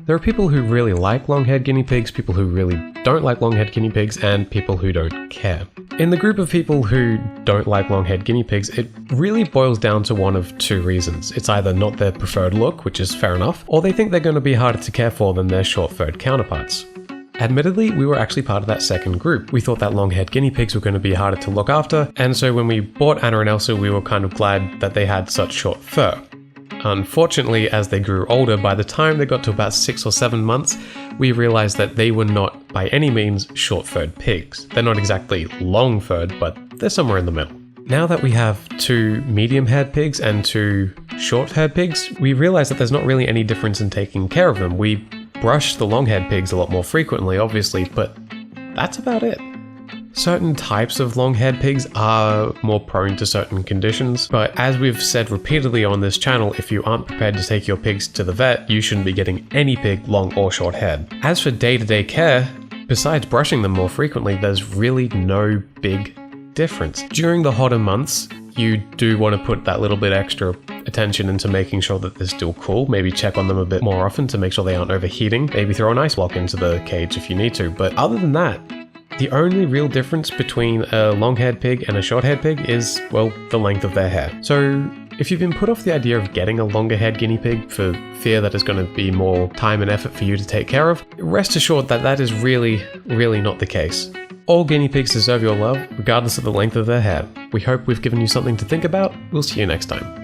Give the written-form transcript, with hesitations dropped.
There are people who really like long-haired guinea pigs, people who really don't like long-haired guinea pigs, and people who don't care. In the group of people who don't like long-haired guinea pigs, it really boils down to one of two reasons. It's either not their preferred look, which is fair enough, or they think they're going to be harder to care for than their short-furred counterparts. Admittedly, we were actually part of that second group. We thought that long-haired guinea pigs were going to be harder to look after, and so when we bought Anna and Elsa, we were kind of glad that they had such short fur. Unfortunately, as they grew older, by the time they got to about 6 or 7 months, we realized that they were not by any means short-furred pigs. They're not exactly long-furred, but they're somewhere in the middle. Now that we have 2 medium-haired pigs and 2 short-haired pigs, we realize that there's not really any difference in taking care of them. We brush the long-haired pigs a lot more frequently, obviously, but that's about it. Certain types of long-haired pigs are more prone to certain conditions, but as we've said repeatedly on this channel, if you aren't prepared to take your pigs to the vet, you shouldn't be getting any pig long or short-haired. As for day-to-day care, besides brushing them more frequently, there's really no big difference. During the hotter months, you do want to put that little bit extra attention into making sure that they're still cool, maybe check on them a bit more often to make sure they aren't overheating, maybe throw an ice block into the cage if you need to, but other than that, the only real difference between a long-haired pig and a short-haired pig is, well, the length of their hair. So if you've been put off the idea of getting a longer-haired guinea pig for fear that it's going to be more time and effort for you to take care of, rest assured that that is really not the case. All guinea pigs deserve your love, regardless of the length of their hair. We hope we've given you something to think about. We'll see you next time.